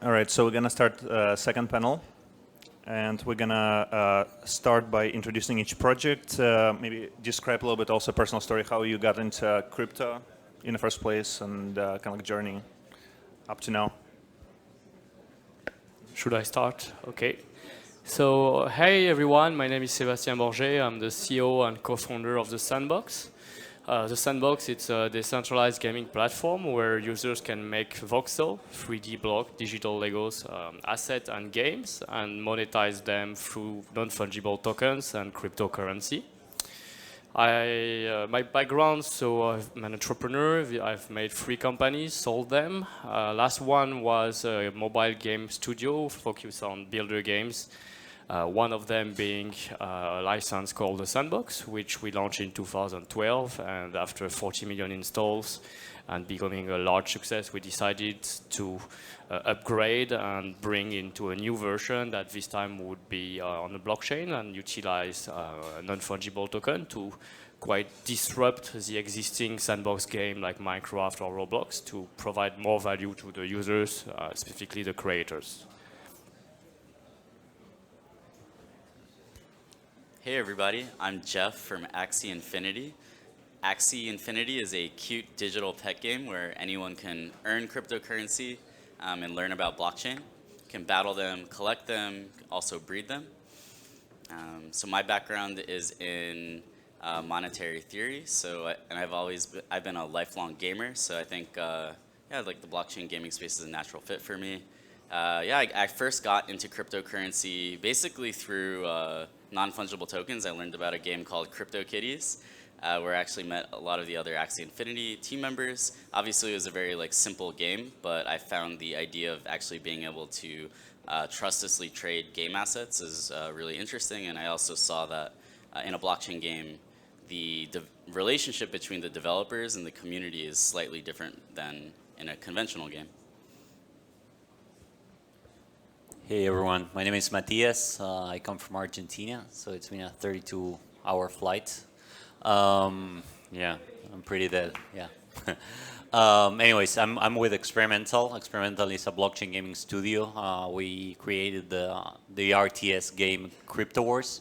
All right, so we're going to start second panel. And we're going to start by introducing each project. Maybe describe a little bit also personal story, how you got into crypto in the first place and kind of like journey up to now. Should I start? Okay. So, hey everyone, my name is Sebastien Borget. I'm the CEO and co-founder of the Sandbox. The Sandbox, it's a decentralized gaming platform where users can make voxel, 3D block, digital Legos, assets and games, and monetize them through non-fungible tokens and cryptocurrency. My background, so I'm an entrepreneur. I've made 3 companies, sold them. Last one was a mobile game studio focused on builder games. One of them being a license called the Sandbox, which we launched in 2012. And after 40 million installs and becoming a large success, we decided to upgrade and bring into a new version that this time would be on the blockchain and utilize a non-fungible token to quite disrupt the existing sandbox game like Minecraft or Roblox to provide more value to the users, specifically the creators. Hey everybody, I'm Jeff from Axie Infinity. Axie Infinity is a cute digital pet game where anyone can earn cryptocurrency and learn about blockchain. Can battle them, collect them, also breed them. So my background is in monetary theory. I've been a lifelong gamer. So I think like the blockchain gaming space is a natural fit for me. I first got into cryptocurrency basically through non-fungible tokens. I learned about a game called CryptoKitties, where I actually met a lot of the other Axie Infinity team members. Obviously, it was a very simple game, but I found the idea of actually being able to trustlessly trade game assets is really interesting. And I also saw that in a blockchain game, the relationship between the developers and the community is slightly different than in a conventional game. Hey everyone, my name is Matias. I come from Argentina, so it's been a 32-hour flight. I'm pretty dead, yeah. Anyways, I'm with Experimental. Experimental is a blockchain gaming studio. We created the RTS game Crypto Wars,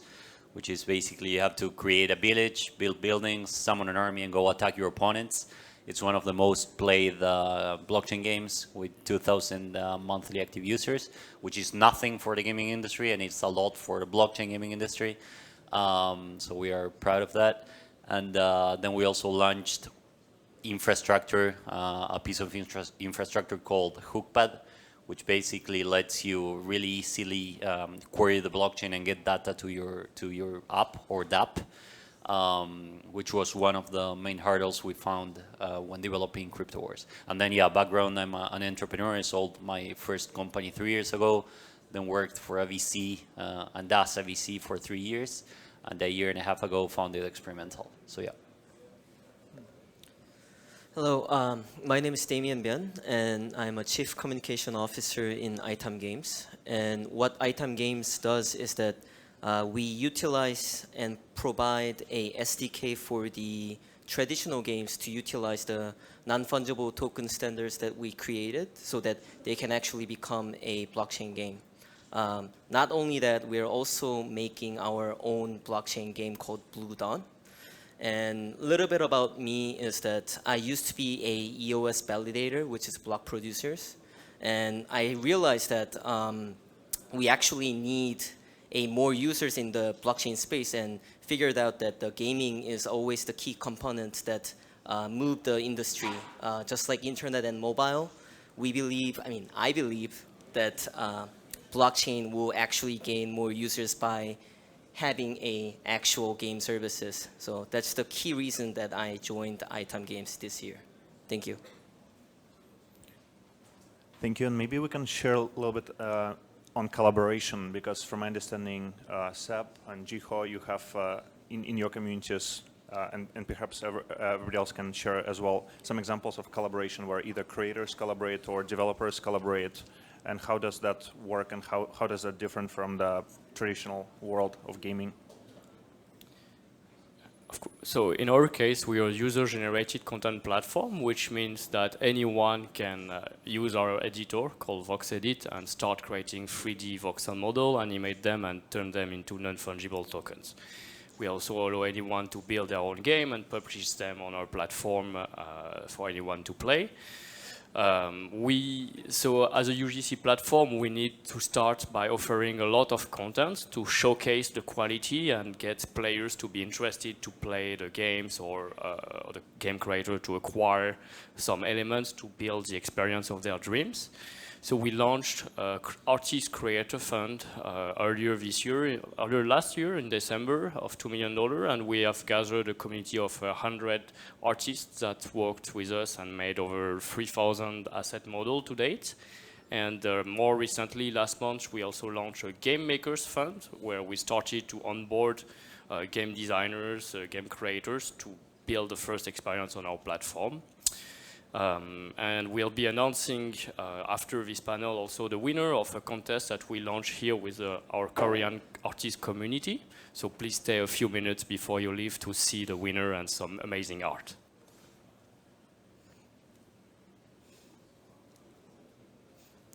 which is basically you have to create a village, build buildings, summon an army, and go attack your opponents. It's one of the most played blockchain games with 2,000 monthly active users, which is nothing for the gaming industry, and it's a lot for the blockchain gaming industry. So we are proud of that. And then we also launched infrastructure, a piece of infrastructure called Hookpad, which basically lets you really easily query the blockchain and get data to your app or DApp. Which was one of the main hurdles we found when developing Crypto Wars. And then, background, I'm an entrepreneur. I sold my first company 3 years ago, then worked for a VC and as a VC for 3 years. And a year and a half ago, founded Experimental. So, yeah. Hello, my name is Damian Byeon, and I'm a Chief Communication Officer in ITAM Games. And what ITAM Games does is that we utilize and provide a SDK for the traditional games to utilize the non-fungible token standards that we created so that they can actually become a blockchain game. Not only that, we're also making our own blockchain game called Blue Dawn. And a little bit about me is that I used to be a EOS validator, which is block producers. And I realized that we actually need more users in the blockchain space and figured out that the gaming is always the key component that move the industry. Just like internet and mobile, I believe that blockchain will actually gain more users by having actual game services. So that's the key reason that I joined ITAM Games this year. Thank you. Thank you, and maybe we can share a little bit on collaboration, because from my understanding, Seb and Jiho, you have in your communities, and perhaps everybody else can share as well, some examples of collaboration where either creators collaborate or developers collaborate, and how does that work, and how does that differ from the traditional world of gaming? So in our case, we are a user-generated content platform, which means that anyone can use our editor called VoxEdit and start creating 3D voxel model, animate them, and turn them into non-fungible tokens. We also allow anyone to build their own game and publish them on our platform for anyone to play. So as a UGC platform, we need to start by offering a lot of content to showcase the quality and get players to be interested to play the games, or the game creator to acquire some elements to build the experience of their dreams. So we launched Artist Creator Fund earlier last year in December of $2 million, and we have gathered a community of 100 artists that worked with us and made over 3,000 asset models to date. And more recently, last month, we also launched a Game Makers Fund, where we started to onboard game designers, game creators to build the first experience on our platform. And we'll be announcing after this panel also the winner of a contest that we launch here with our Korean artist community. So please stay a few minutes before you leave to see the winner and some amazing art.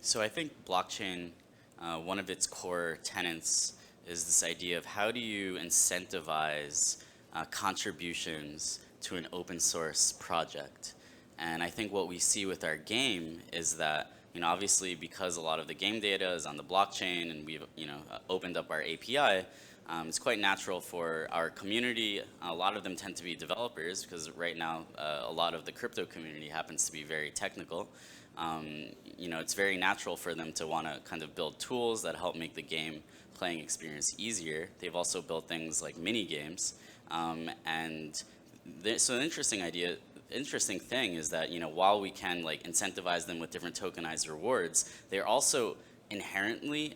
So I think blockchain, one of its core tenets is this idea of how do you incentivize contributions to an open source project. And I think what we see with our game is that, obviously because a lot of the game data is on the blockchain and we've, opened up our API, it's quite natural for our community. A lot of them tend to be developers because right now a lot of the crypto community happens to be very technical. It's very natural for them to want to kind of build tools that help make the game playing experience easier. They've also built things like mini games. So an interesting thing is that, while we can like incentivize them with different tokenized rewards, they're also inherently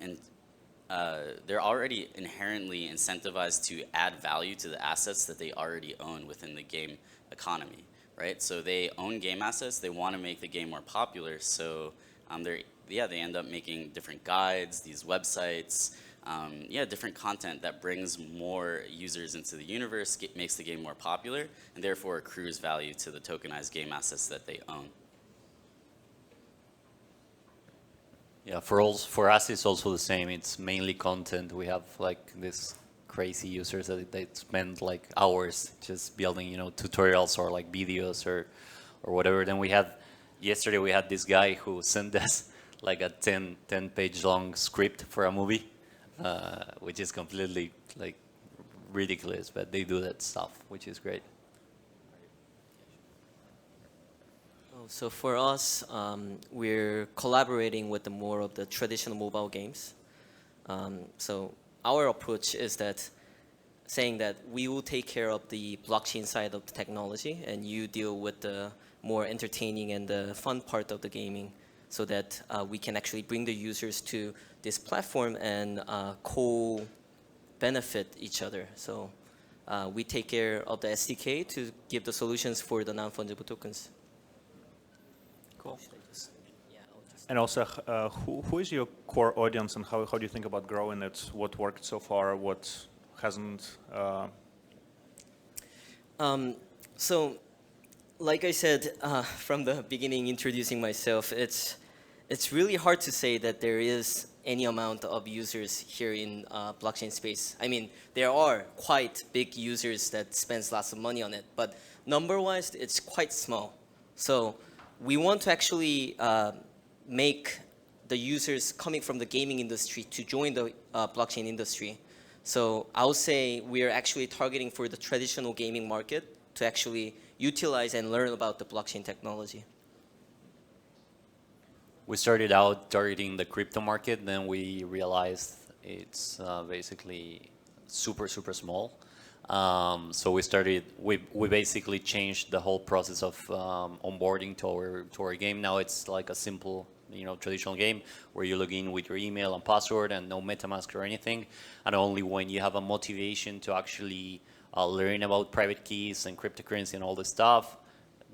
they're already inherently incentivized to add value to the assets that they already own within the game economy, right? So they own game assets, they want to make the game more popular, so they end up making different guides, these websites, different content that brings more users into the universe, makes the game more popular, and therefore accrues value to the tokenized game assets that they own. Yeah, for us it's also the same. It's mainly content. We have like this crazy users that they spend like hours just building, tutorials or like videos or whatever. Then yesterday we had this guy who sent us like a 10 page long script for a movie. Which is completely like ridiculous, but they do that stuff, which is great. So for us, we're collaborating with more of the traditional mobile games. So our approach is that saying that we will take care of the blockchain side of the technology and you deal with the more entertaining and the fun part of the gaming, so that we can actually bring the users to this platform and co-benefit each other. So we take care of the SDK to give the solutions for the non-fungible tokens. Cool. And also, who is your core audience and how do you think about growing it? What worked so far, what hasn't? So, like I said from the beginning, introducing myself, it's really hard to say that there is any amount of users here in blockchain space. I mean, there are quite big users that spends lots of money on it, but number-wise, it's quite small. So we want to actually make the users coming from the gaming industry to join the blockchain industry. So I'll say we are actually targeting for the traditional gaming market to actually utilize and learn about the blockchain technology. We started out targeting the crypto market, then we realized it's basically super small. So we basically changed the whole process of onboarding to our game. Now it's like a simple, traditional game where you log in with your email and password and no MetaMask or anything. And only when you have a motivation to actually learn about private keys and cryptocurrency and all this stuff,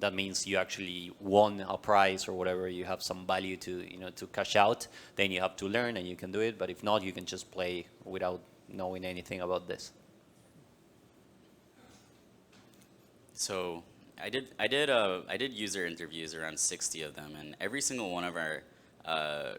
that means you actually won a prize or whatever, you have some value to, to cash out, then you have to learn and you can do it. But if not, you can just play without knowing anything about this. So I did user interviews, around 60 of them, and every single one of our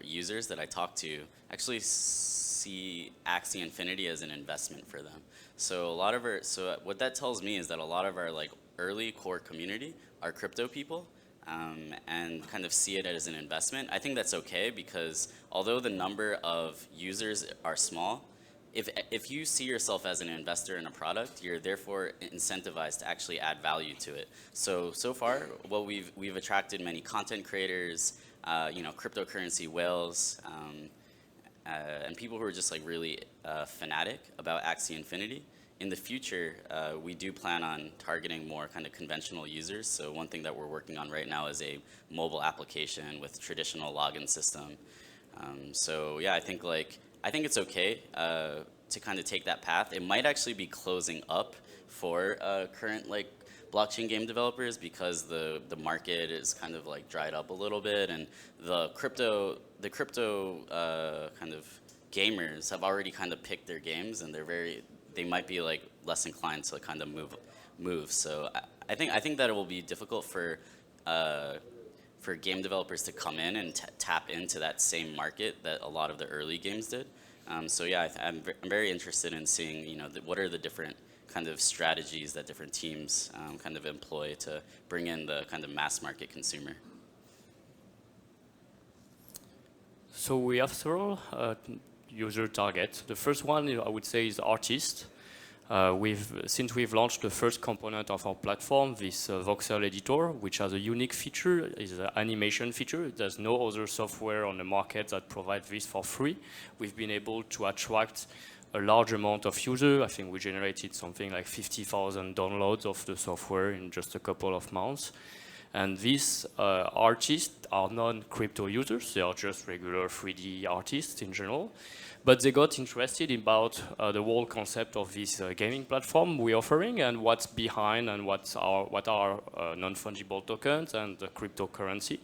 users that I talked to actually see Axie Infinity as an investment for them. So what that tells me is that a lot of our like early core community are crypto people, and kind of see it as an investment. I think that's okay, because although the number of users are small, if you see yourself as an investor in a product, you're therefore incentivized to actually add value to it. So far, what we've attracted many content creators, cryptocurrency whales, and people who are just like really fanatic about Axie Infinity. In the future, we do plan on targeting more kind of conventional users. So one thing that we're working on right now is a mobile application with traditional login system. So yeah, I think it's okay to kind of take that path. It might actually be closing up for current like blockchain game developers, because the market is kind of like dried up a little bit, and the crypto kind of gamers have already kind of picked their games, and they might be like less inclined to kind of move. So I think that it will be difficult for game developers to come in and tap into that same market that a lot of the early games did. So yeah, I'm very interested in seeing what are the different kind of strategies that different teams kind of employ to bring in the kind of mass market consumer. So we have several user targets. The first one, I would say, is artists. Since we've launched the first component of our platform, this voxel editor, which has a unique feature, is an animation feature. There's no other software on the market that provides this for free. We've been able to attract a large amount of users. I think we generated something like 50,000 downloads of the software in just a couple of months. And these artists are non-crypto users. They are just regular 3D artists in general. But they got interested about the whole concept of this gaming platform we're offering, and what's behind, and what are non-fungible tokens and the cryptocurrency.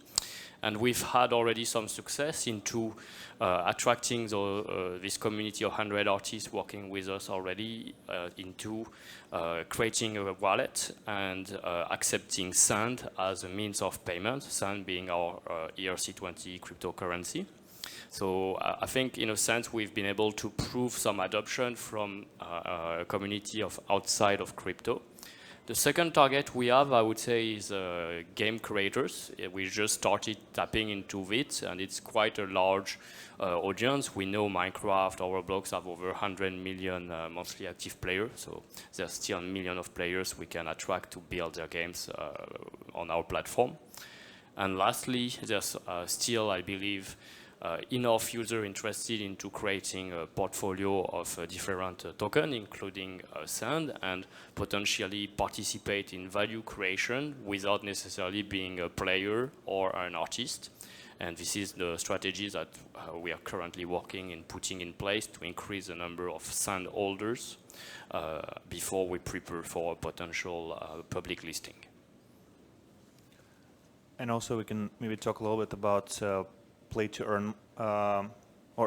And we've had already some success into attracting this community of 100 artists working with us already into creating a wallet and accepting Sand as a means of payment, Sand being our ERC20 cryptocurrency. So I think in a sense we've been able to prove some adoption from a community of outside of crypto. The second target we have, I would say, is game creators. We just started tapping into it, and it's quite a large audience. We know Minecraft or Roblox have over 100 million monthly active players, so there's still a million of players we can attract to build their games on our platform. And lastly, there's still, I believe, enough users interested into creating a portfolio of different tokens, including Sand, and potentially participate in value creation without necessarily being a player or an artist. And this is the strategy that we are currently working in putting in place to increase the number of Sand holders before we prepare for a potential public listing. And also we can maybe talk a little bit about play to earn or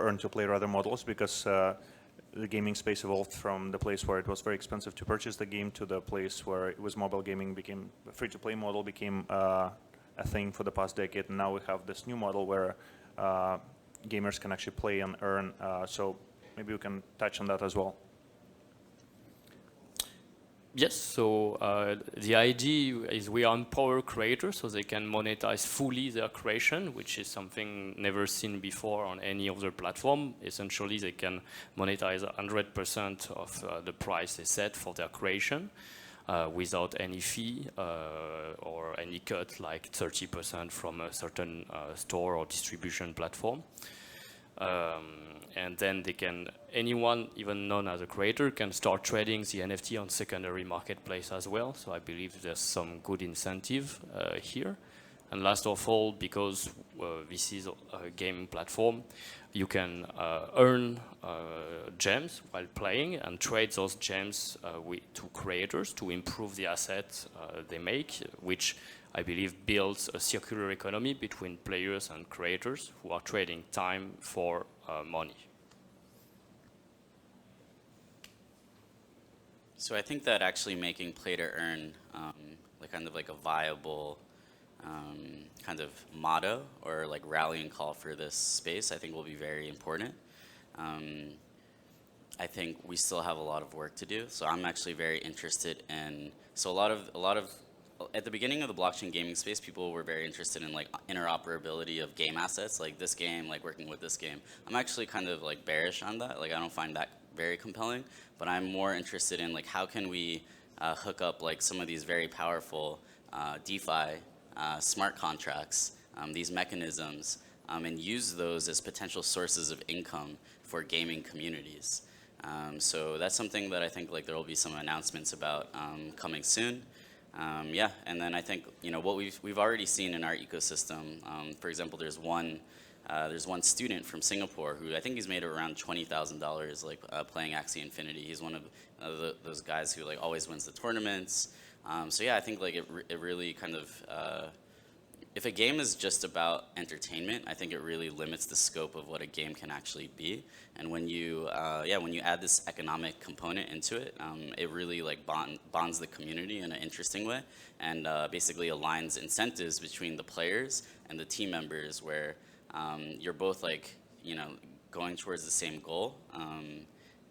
earn to play rather models, because the gaming space evolved from the place where it was very expensive to purchase the game to the place where it was mobile gaming became free to play model became a thing for the past decade. And now we have this new model where gamers can actually play and earn. So maybe we can touch on that as well. Yes, so the idea is we empower creators so they can monetize fully their creation, which is something never seen before on any other platform. Essentially, they can monetize 100% of the price they set for their creation without any fee or any cut, like 30% from a certain store or distribution platform. And then anyone, even known as a creator, can start trading the NFT on secondary marketplace as well. So I believe there's some good incentive here. And last of all, because this is a gaming platform, you can earn gems while playing and trade those gems to creators to improve the assets they make, which I believe builds a circular economy between players and creators who are trading time for money. So I think that actually making play to earn like kind of like a viable kind of motto or like rallying call for this space, I think will be very important. I think we still have a lot of work to do. So I'm actually very interested in, so a lot of at the beginning of the blockchain gaming space, people were very interested in like interoperability of game assets, like this game, like working with this game. I'm actually kind of like bearish on that. Like I don't find that very compelling, but I'm more interested in like how can we hook up like some of these very powerful DeFi smart contracts, these mechanisms, and use those as potential sources of income for gaming communities. So that's something that I think like there will be some announcements about coming soon. Yeah, and then I think what we've already seen in our ecosystem. For example, there's one student from Singapore who I think he's made around $20,000 like playing Axie Infinity. He's one of those guys who like always wins the tournaments. So yeah, I think like it really kind of if a game is just about entertainment, I think it really limits the scope of what a game can actually be. And when you add this economic component into it, it really like bonds the community in an interesting way, and basically aligns incentives between the players and the team members, where you're both like going towards the same goal,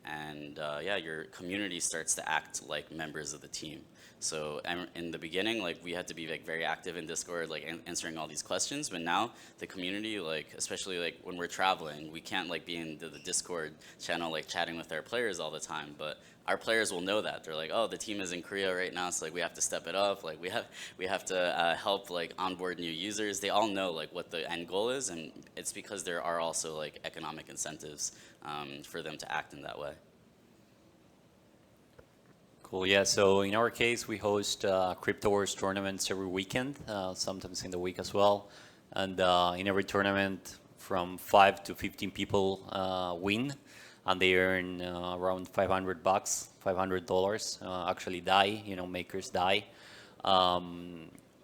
and your community starts to act like members of the team. So in the beginning, like we had to be like very active in Discord, like answering all these questions. But now the community, like especially like when we're traveling, we can't like be in the Discord channel like chatting with our players all the time. But our players will know that they're like, oh, the team is in Korea right now, so like we have to step it up. Like we have to help like onboard new users. They all know like what the end goal is, and it's because there are also like economic incentives for them to act in that way. Cool. Yeah. So in our case, we host Crypto Wars tournaments every weekend, sometimes in the week as well. And in every tournament, from 5 to 15 people win, and they earn around $500, $500. Actually, makers die.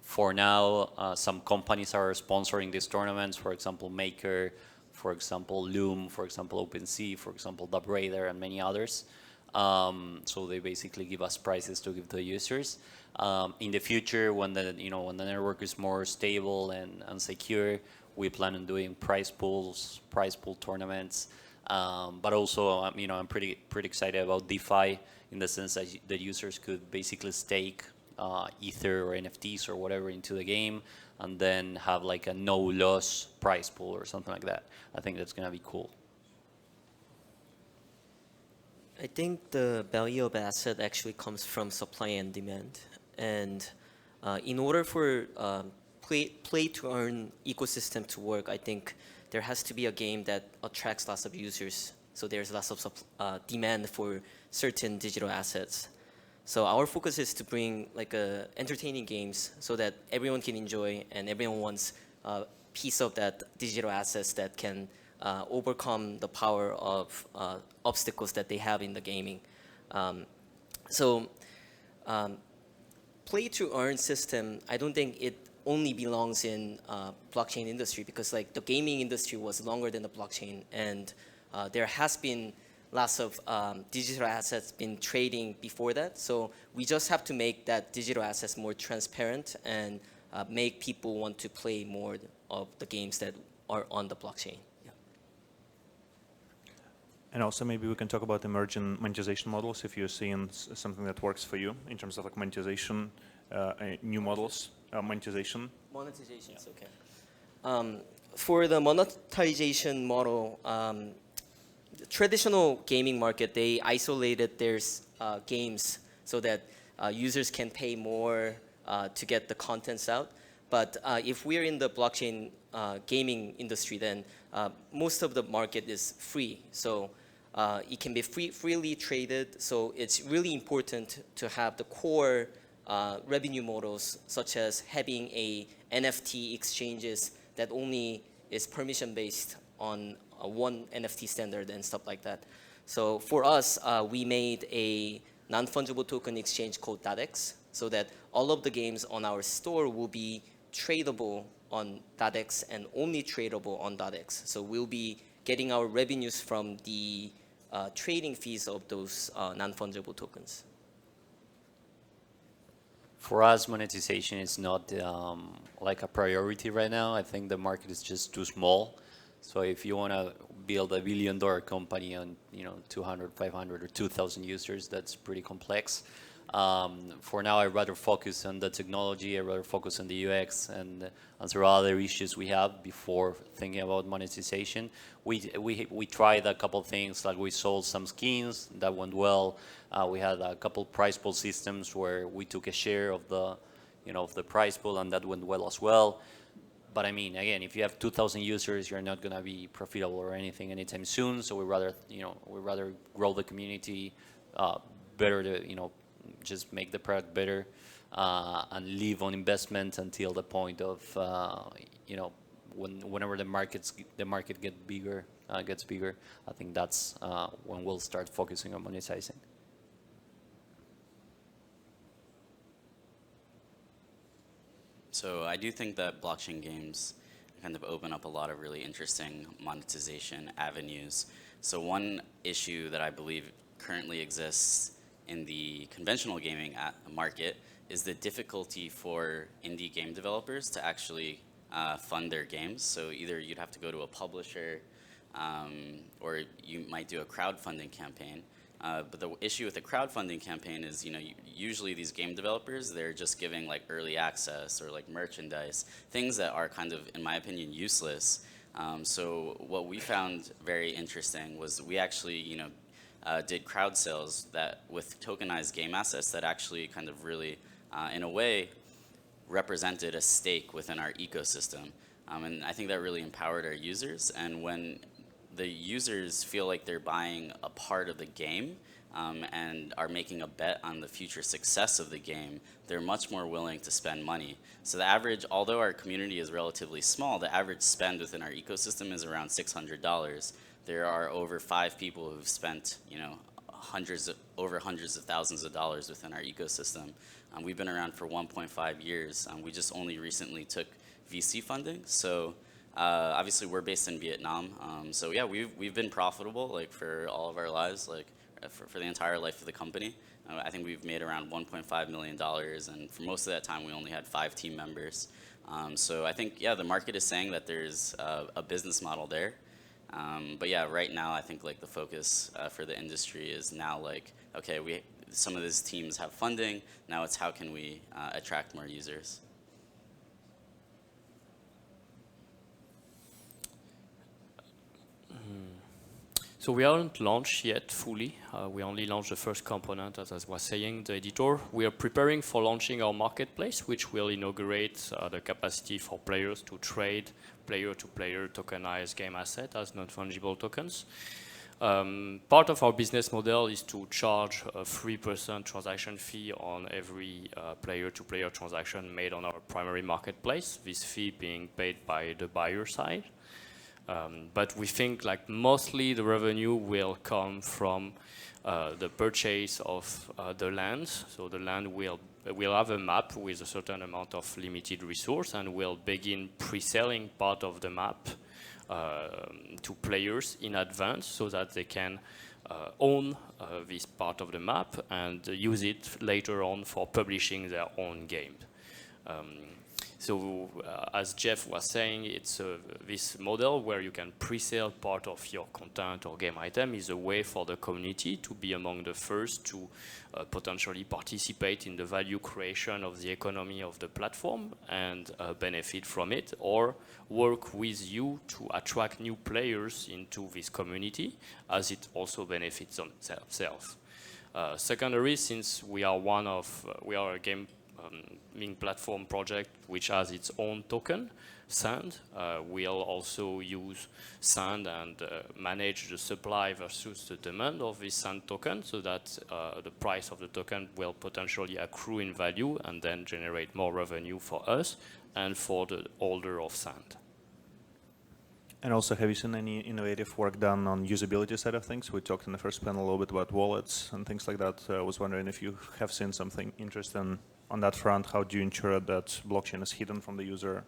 For now, some companies are sponsoring these tournaments. For example, Maker, for example, Loom, for example, OpenSea, for example, DubRaider, and many others. So they basically give us prizes to give to the users. In the future, when the network is more stable and secure, we plan on doing prize pool tournaments. But also, I'm pretty excited about DeFi in the sense that the users could basically stake Ether or NFTs or whatever into the game, and then have like a no loss prize pool or something like that. I think that's gonna be cool. I think the value of asset actually comes from supply and demand. And in order for play to earn ecosystem to work, I think there has to be a game that attracts lots of users. So there's lots of demand for certain digital assets. So our focus is to bring like entertaining games so that everyone can enjoy, and everyone wants a piece of that digital assets that can overcome the power of obstacles that they have in the gaming. Play to earn system, I don't think it only belongs in blockchain industry, because like the gaming industry was longer than the blockchain, and there has been lots of digital assets been trading before that. So we just have to make that digital assets more transparent and make people want to play more of the games that are on the blockchain. And also maybe we can talk about emerging monetization models, if you're seeing something that works for you in terms of like monetization, new models, monetization. Monetization is okay. For the monetization model, the traditional gaming market, they isolated their games so that users can pay more to get the contents out. But if we're in the blockchain gaming industry, then most of the market is free. So it can be freely traded. So it's really important to have the core revenue models, such as having a NFT exchanges that only is permission based on one NFT standard and stuff like that. So for us, we made a non-fungible token exchange called DotX, so that all of the games on our store will be tradable on DotX and only tradable on DotX. So we'll be getting our revenues from the trading fees of those non-fungible tokens. For us, monetization is not like a priority right now. I think the market is just too small. So if you want to build a billion-dollar company on 200, 500, or 2,000 users, that's pretty complex. For now, I'd rather focus on the technology. I'd rather focus on the UX and answer other issues we have before thinking about monetization. We tried a couple things, like we sold some skins that went well. We had a couple prize pool systems where we took a share of the of the prize pool, and that went well as well. But I mean, again, if you have 2,000 users, you're not going to be profitable or anything anytime soon. So we rather grow the community, better to just make the product better, and leave on investment until the point of whenever the market gets bigger. I think that's when we'll start focusing on monetizing. So I do think that blockchain games kind of open up a lot of really interesting monetization avenues. So one issue that I believe currently exists in the conventional gaming market is the difficulty for indie game developers to actually fund their games. So either you'd have to go to a publisher, or you might do a crowdfunding campaign. But the issue with the crowdfunding campaign is, usually these game developers, they're just giving like early access or like merchandise, things that are kind of, in my opinion, useless. So what we found very interesting was we actually, did crowd sales that with tokenized game assets that actually kind of really, in a way, represented a stake within our ecosystem. And I think that really empowered our users. And when the users feel like they're buying a part of the game and are making a bet on the future success of the game, they're much more willing to spend money. So the average, although our community is relatively small, the average spend within our ecosystem is around $600. There are over 5 people who've spent, over hundreds of thousands of dollars within our ecosystem. We've been around for 1.5 years. We just only recently took VC funding. So obviously we're based in Vietnam. So yeah, we've been profitable like for all of our lives, like for the entire life of the company. I think we've made around $1.5 million, and for most of that time we only had 5 team members. So I think, yeah, the market is saying that there's a business model there. But yeah, right now I think like the focus for the industry is now like, okay, some of these teams have funding, now it's how can we attract more users. So we haven't launched yet fully. We only launched the first component, as I was saying, the editor. We are preparing for launching our marketplace, which will inaugurate the capacity for players to trade player-to-player tokenized game asset as non-fungible tokens. Part of our business model is to charge a 3% transaction fee on every player-to-player transaction made on our primary marketplace, this fee being paid by the buyer side. But we think like mostly the revenue will come from the purchase of the land. So the land will have a map with a certain amount of limited resource, and we'll begin pre-selling part of the map to players in advance so that they can own this part of the map and use it later on for publishing their own game. So as Jeff was saying, it's this model where you can pre-sell part of your content or game item is a way for the community to be among the first to potentially participate in the value creation of the economy of the platform and benefit from it, or work with you to attract new players into this community as it also benefits themselves. Secondary, since we are a game platform project which has its own token, Sand. We'll also use Sand and manage the supply versus the demand of this Sand token so that the price of the token will potentially accrue in value and then generate more revenue for us and for the holder of Sand. And also, have you seen any innovative work done on usability side of things? We talked in the first panel a little bit about wallets and things like that. I was wondering if you have seen something interesting on that front. How do you ensure that blockchain is hidden from the user?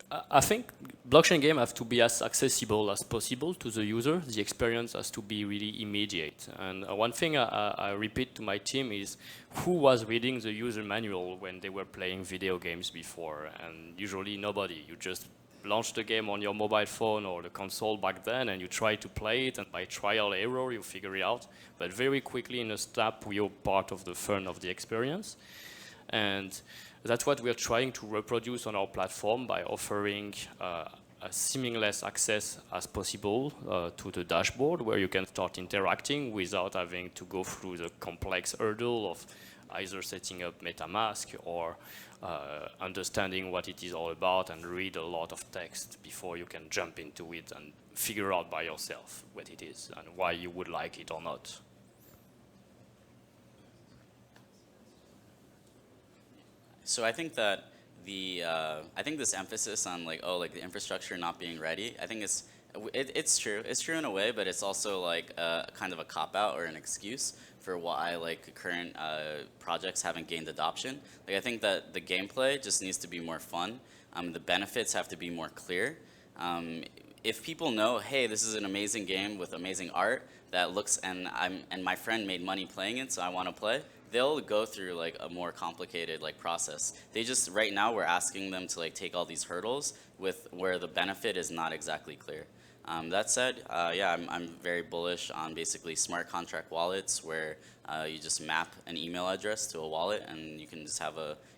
I think blockchain games have to be as accessible as possible to the user. The experience has to be really immediate. And one thing I repeat to my team is who was reading the user manual when they were playing video games before? And usually nobody. You just launch the game on your mobile phone or the console back then and you try to play it, and by trial error you figure it out. But very quickly in a step you're part of the fun of the experience. And that's what we're trying to reproduce on our platform by offering a seamless access as possible to the dashboard, where you can start interacting without having to go through the complex hurdle of either setting up MetaMask or understanding what it is all about and read a lot of text before you can jump into it and figure out by yourself what it is and why you would like it or not. So I think that I think this emphasis on like the infrastructure not being ready, I think it's true. It's true in a way, but it's also like kind of a cop out or an excuse for why like current projects haven't gained adoption. Like I think that the gameplay just needs to be more fun. The benefits have to be more clear. If people know, hey, this is an amazing game with amazing art that looks, and my friend made money playing it, so I want to play, they'll go through like a more complicated like process. They just, right now we're asking them to like take all these hurdles with where the benefit is not exactly clear. That said, yeah, I'm very bullish on basically smart contract wallets where you just map an email address to a wallet and you can just have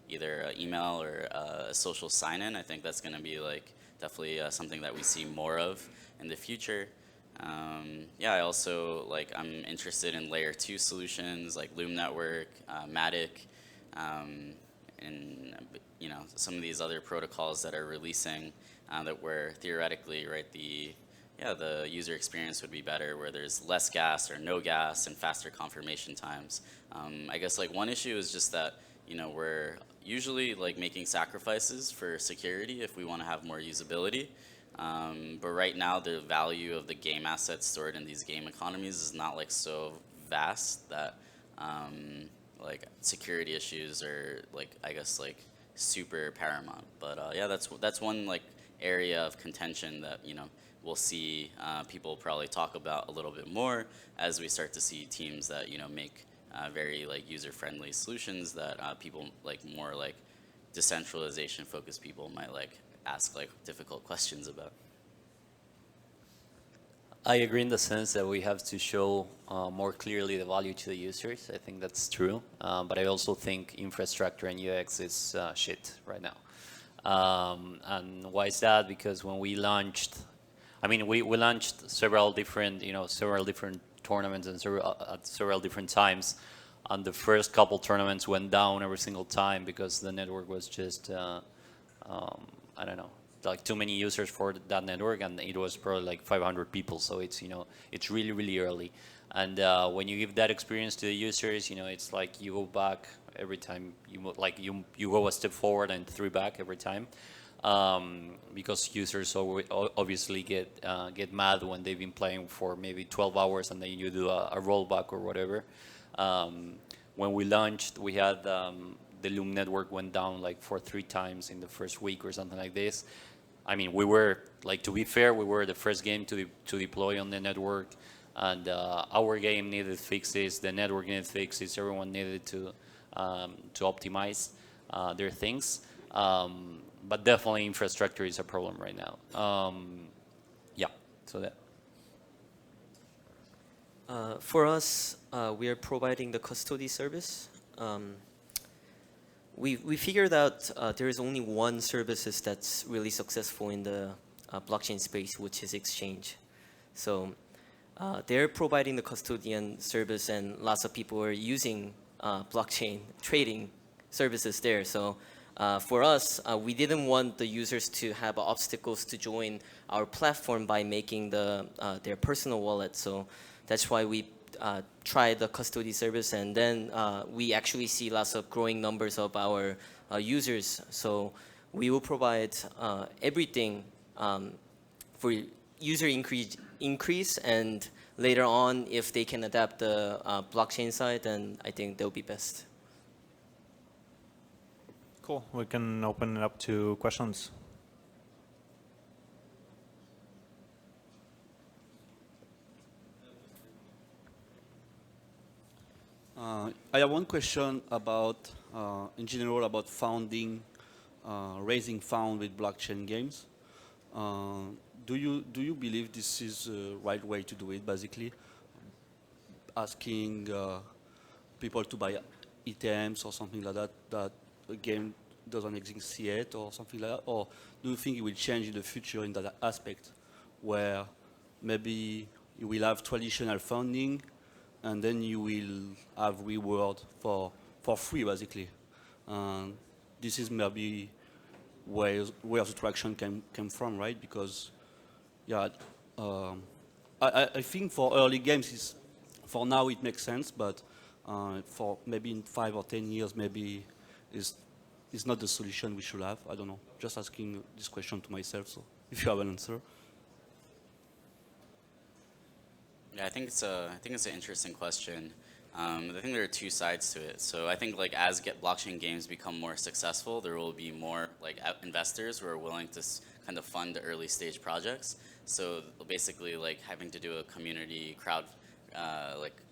either an email or a social sign-in. I think that's going to be like definitely something that we see more of in the future. Yeah, I also I'm interested in layer 2 solutions like Loom Network, Matic, and some of these other protocols that are releasing that where theoretically, right, the user experience would be better, where there's less gas or no gas and faster confirmation times. I guess one issue is just that we're usually making sacrifices for security if we want to have more usability. But right now, the value of the game assets stored in these game economies is not so vast that security issues are I guess super paramount. But yeah, that's one area of contention that we'll see people probably talk about a little bit more as we start to see teams that make very user-friendly solutions that people more decentralization focused people might ask difficult questions about. I agree in the sense that we have to show more clearly the value to the users. I think that's true. But I also think infrastructure and UX is shit right now. And why is that? Because when we launched, we launched several different tournaments and at several different times. And the first couple tournaments went down every single time because the network was just, I don't know, too many users for that network, and it was probably 500 people. So it's it's really, really early. And when you give that experience to the users, it's you go back every time you go a step forward and 3 back every time. Because users obviously get mad when they've been playing for maybe 12 hours and then you do a rollback or whatever. When we launched, we had the Loom network went down for 3 times in the first week or something like this. We were to be fair, we were the first game to deploy on the network, and our game needed fixes, the network needed fixes, everyone needed to optimize their things. But definitely infrastructure is a problem right now. Yeah, so that. For us, we are providing the custody service. We figured out there is only one services that's really successful in the blockchain space, which is Exchange. So they're providing the custodian service, and lots of people are using blockchain trading services there. So for us, we didn't want the users to have obstacles to join our platform by making their personal wallet. So that's why we tried the custody service, and then we actually see lots of growing numbers of our users. So we will provide everything for user increase, and later on, if they can adapt the blockchain side, then I think they'll be best. Cool. We can open it up to questions. I have one question about, in general, about founding, raising fund with blockchain games. Do you believe this is the right way to do it? Basically, asking people to buy ITAMs or something like that, that a game doesn't exist yet, or something like that? Or do you think it will change in the future in that aspect, where maybe you will have traditional funding, and then you will have reward for free, basically? This is maybe where the traction came from, right? Because, yeah, I think for early games, for now it makes sense, but for maybe in 5 or 10 years, maybe is not the solution we should have. I don't know. Just asking this question to myself. So if you have an answer. Yeah, I think it's an interesting question. I think there are two sides to it. So I think like as blockchain games become more successful, there will be more like investors who are willing to kind of fund the early stage projects. So basically, like having to do a community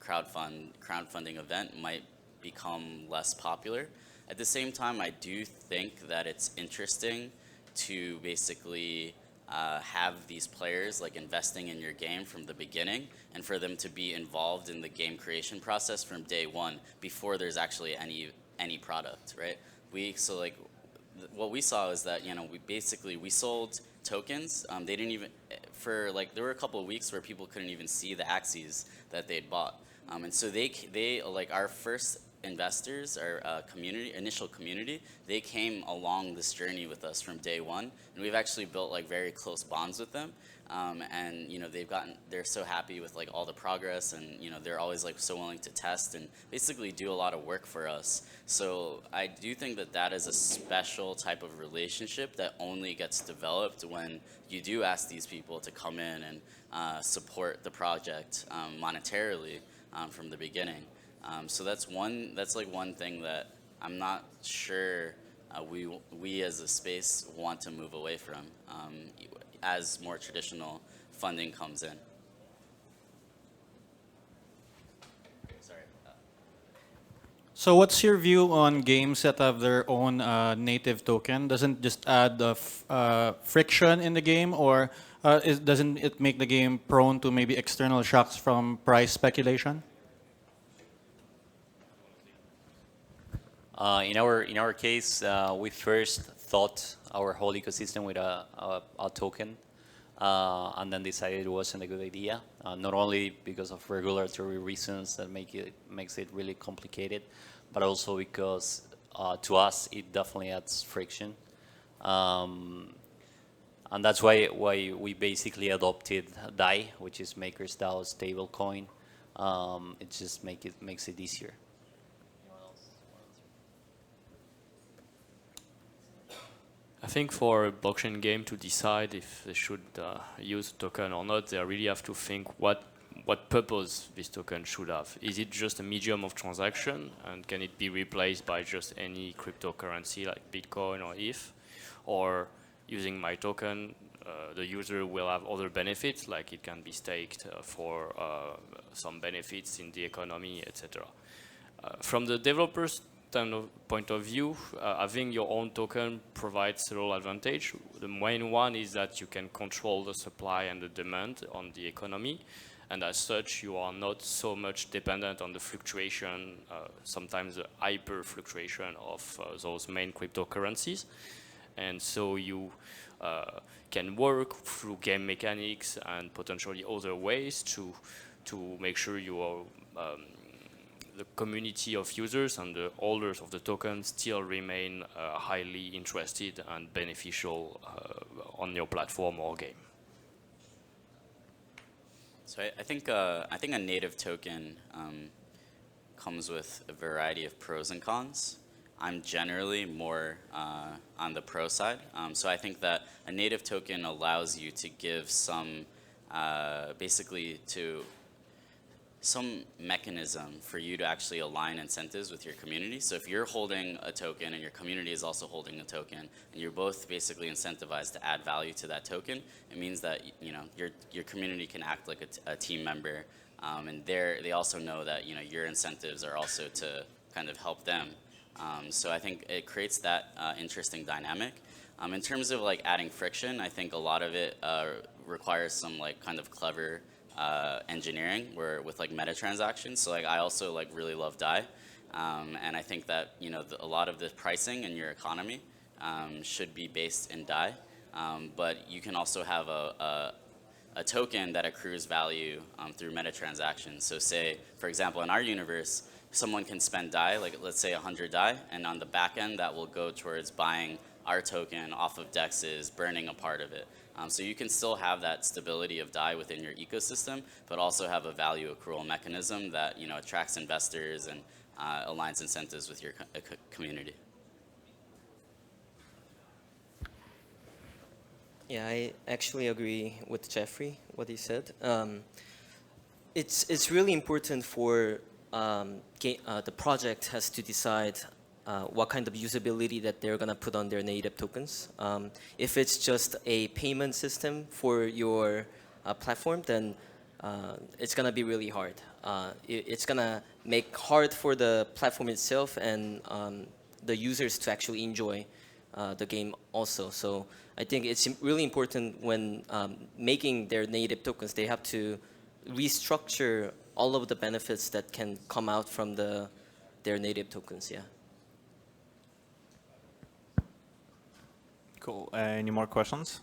crowdfunding event might become less popular. At the same time, I do think that it's interesting to basically have these players like investing in your game from the beginning, and for them to be involved in the game creation process from day one before there's actually any product, right? What we saw is that we sold tokens. They didn't even there were a couple of weeks where people couldn't even see the Axies that they'd bought, and so they like our first investors, our initial community, they came along this journey with us from day one, and we've actually built like very close bonds with them. And they're so happy with like all the progress, and they're always like so willing to test and basically do a lot of work for us. So I do think that is a special type of relationship that only gets developed when you do ask these people to come in and support the project monetarily from the beginning. So that's one thing that I'm not sure we as a space want to move away from as more traditional funding comes in. Sorry. So what's your view on games that have their own native token? Doesn't just add friction in the game, or doesn't it make the game prone to maybe external shocks from price speculation? In our case, we first thought our whole ecosystem with a token, and then decided it wasn't a good idea. Not only because of regulatory reasons that makes it really complicated, but also because to us it definitely adds friction, and that's why we basically adopted DAI, which is MakersDAO stablecoin. It just makes it easier. I think for a blockchain game to decide if they should use a token or not, they really have to think what purpose this token should have. Is it just a medium of transaction, and can it be replaced by just any cryptocurrency like Bitcoin or ETH? Or using my token, the user will have other benefits, like it can be staked for some benefits in the economy, etc. From the developers' point of view, having your own token provides several advantages. The main one is that you can control the supply and the demand on the economy, and as such you are not so much dependent on the fluctuation, sometimes the hyper fluctuation of those main cryptocurrencies. And so you can work through game mechanics and potentially other ways to make sure you are the community of users and the holders of the token still remain highly interested and beneficial on your platform or game. So I think a native token comes with a variety of pros and cons. I'm generally more on the pro side. So I think that a native token allows you to give some, basically to some mechanism for you to actually align incentives with your community. So if you're holding a token and your community is also holding a token, and you're both basically incentivized to add value to that token, it means that your community can act like a team member And they also know that your incentives are also to kind of help them. So I think it creates that interesting dynamic. In terms of like adding friction, I think a lot of it requires some like kind of clever engineering with like meta transactions. So like I also like really love DAI, and I think that a lot of the pricing in your economy should be based in DAI, but you can also have a token that accrues value through meta transactions. So say, for example, in our universe, someone can spend DAI, like let's say 100 DAI, and on the back end that will go towards buying our token off of DEXs, burning a part of it. So you can still have that stability of DAI within your ecosystem, but also have a value accrual mechanism that attracts investors and aligns incentives with your community. Yeah, I actually agree with Jeffrey, what he said. It's really important for the project has to decide what kind of usability that they're going to put on their native tokens. If it's just a payment system for your platform, then it's going to be really hard. It's going to make hard for the platform itself and the users to actually enjoy the game also. So I think it's really important when making their native tokens, they have to restructure all of the benefits that can come out from their native tokens, yeah. Cool. Any more questions?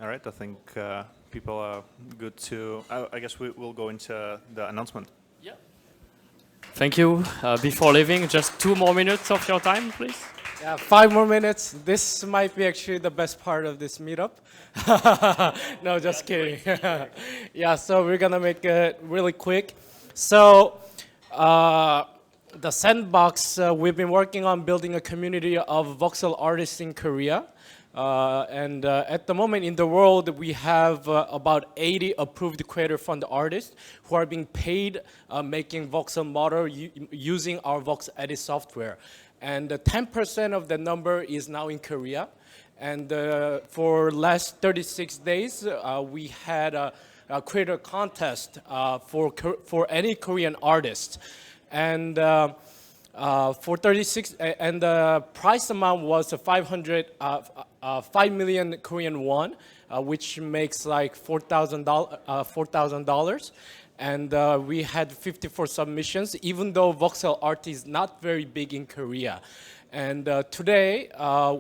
All right, I think people are good to, I guess we'll go into the announcement. Yeah. Thank you. Before leaving, just 2 more minutes of your time, please. Yeah, 5 more minutes. This might be actually the best part of this meetup. No, just kidding. Yeah, so we're gonna make it really quick. So the Sandbox, we've been working on building a community of voxel artists in Korea. And at the moment in the world, we have about 80 approved creator fund artists who are being paid making voxel model using our Vox Edit software. And 10% of the number is now in Korea. And for last 36 days, we had a creator contest for any Korean artist. And for 36, and the prize amount was 5 million Korean won, which makes like $4,000. And we had 54 submissions, even though voxel art is not very big in Korea. And today,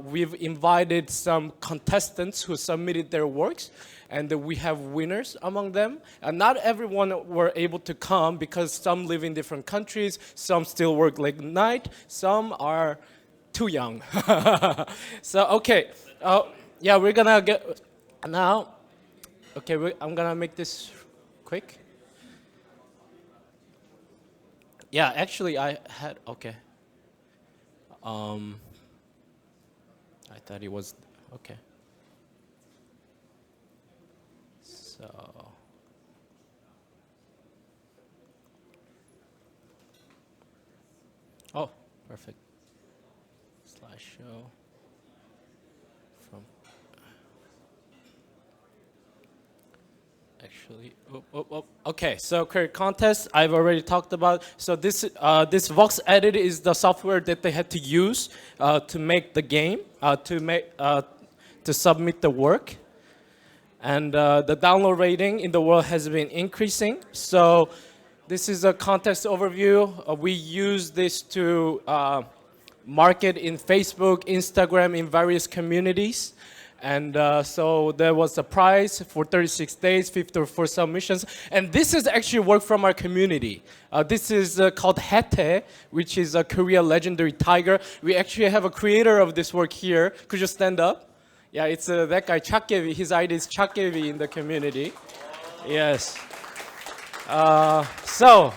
we've invited some contestants who submitted their works, and we have winners among them. And not everyone were able to come because some live in different countries, some still work late night, some are too young. So, okay, yeah, we're gonna get, now, okay, I'm gonna make this quick. Yeah, actually, I had, okay. I thought it was, okay. So, oh, perfect. Slideshow from, actually, okay, so career contest, I've already talked about. So this Vox Edit is the software that they had to use to make the game, to submit the work. And the download rating in the world has been increasing. So this is a contest overview. We use this to market in Facebook, Instagram, in various communities. And so there was a prize for 36 days, 54 submissions. And this is actually work from our community. This is called Hete, which is a Korea legendary tiger. We actually have a creator of this work here. Could you stand up? Yeah, it's that guy, Chakkevi. His ID is Chakkevi in the community. Yes. So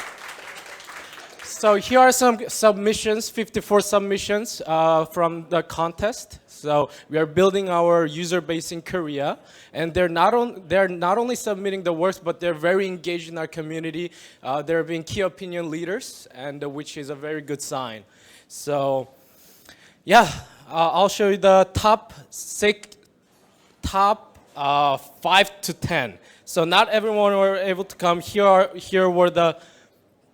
here are some submissions, 54 submissions from the contest. So we are building our user base in Korea, and they're not only submitting the works, but they're very engaged in our community. They're being key opinion leaders, and which is a very good sign. So Yeah, I'll show you the top 5 to 10. So not everyone were able to come. Here were the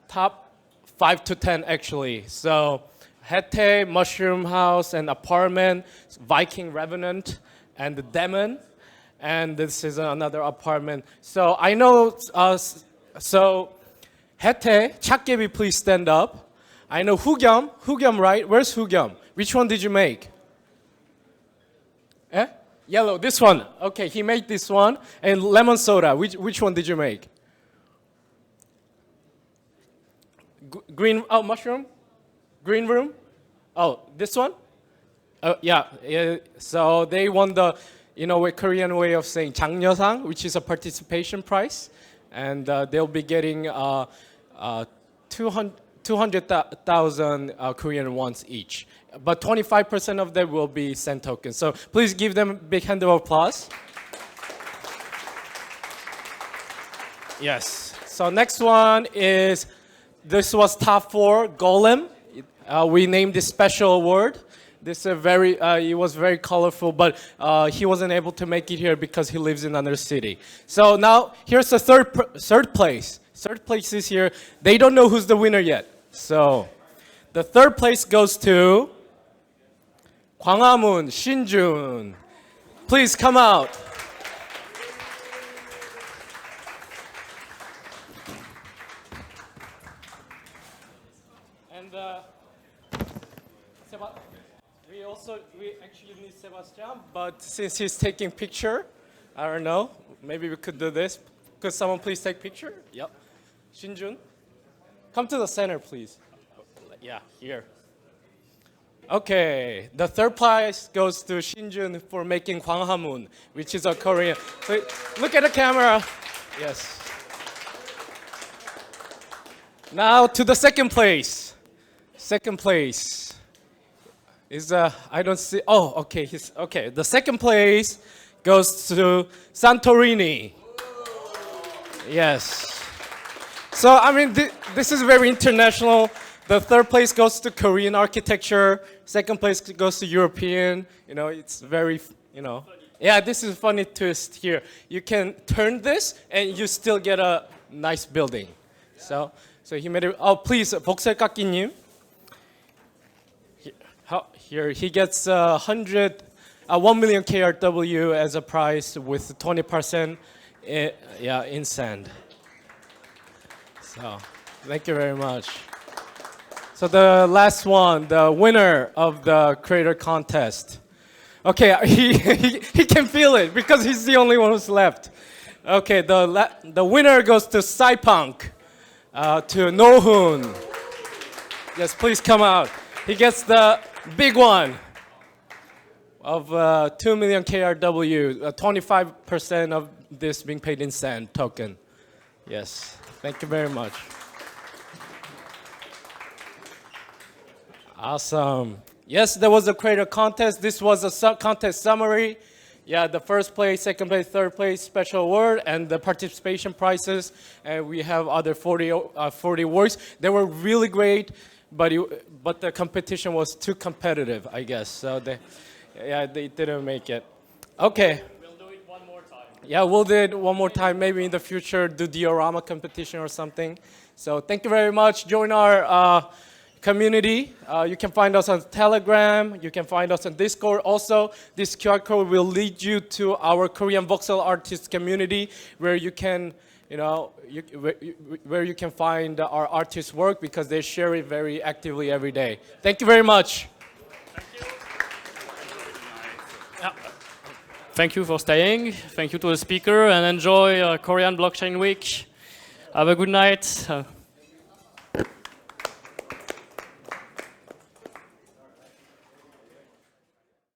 top 5 to 10 actually. So Hete, Mushroom House, and Apartment, Viking Revenant, and the Demon, and this is another apartment. So I know. So Hete, Chakgebi, please stand up. I know Hugyam, right? Where's Hugyam? Which one did you make? Eh? Yellow, this one. Okay, he made this one. And lemon soda, which one did you make? Green, oh, mushroom? Green room? Oh, this one? Yeah, so they won the, a Korean way of saying 장려상, which is a participation prize. And they'll be getting 200,000 Korean wons each. But 25% of them will be Sen tokens. So please give them a big hand of applause. Yes. So next one is, this was top 4, Golem. We named this special award. This it was very colorful, but he wasn't able to make it here because he lives in another city. So now here's the third place. Third place is here. They don't know who's the winner yet. So the third place goes to Gwanghwamun Shinjun. Please come out. And we actually need Sebastien, but since he's taking picture, I don't know, maybe we could do this. Could someone please take picture? Yep. Shinjun, come to the center, please. Yeah, here. Okay, the third prize goes to Shinjun for making Gwanghwamun, which is a Korean. So look at the camera. Yes. Now to the second place. Second place is I don't see. Oh, okay. Okay. The second place goes to Santorini. Yes. So I mean, this is very international. The third place goes to Korean architecture. Second place goes to European. It's very, Yeah, this is a funny twist here. You can turn this and you still get a nice building. So he made it. Oh, please, 복셀깎이님. Here he gets 1 million KRW as a prize with 20% in sand. So thank you very much. So the last one, the winner of the creator contest. Okay, he can feel it because he's the only one who's left. Okay, the winner goes to Saipunk, to Nohun. Yes, please come out. He gets the big one of 2 million KRW, 25% of this being paid in sand token. Yes, thank you very much. Awesome. Yes, there was a creator contest. This was a contest summary. Yeah, the first place, second place, third place, special award, and the participation prizes. And we have other 40 works. They were really great, but the competition was too competitive, I guess. So they didn't make it. Okay. We'll do it one more time. Yeah, we'll do it one more time. Maybe in the future, do diorama competition or something. So thank you very much. Join our community. You can find us on Telegram. You can find us on Discord. Also, this QR code will lead you to our Korean voxel artist community, where you can, where you can find our artists' work because they share it very actively every day. Thank you very much. Thank you for staying. Thank you to the speaker, and enjoy Korean Blockchain Week. Have a good night.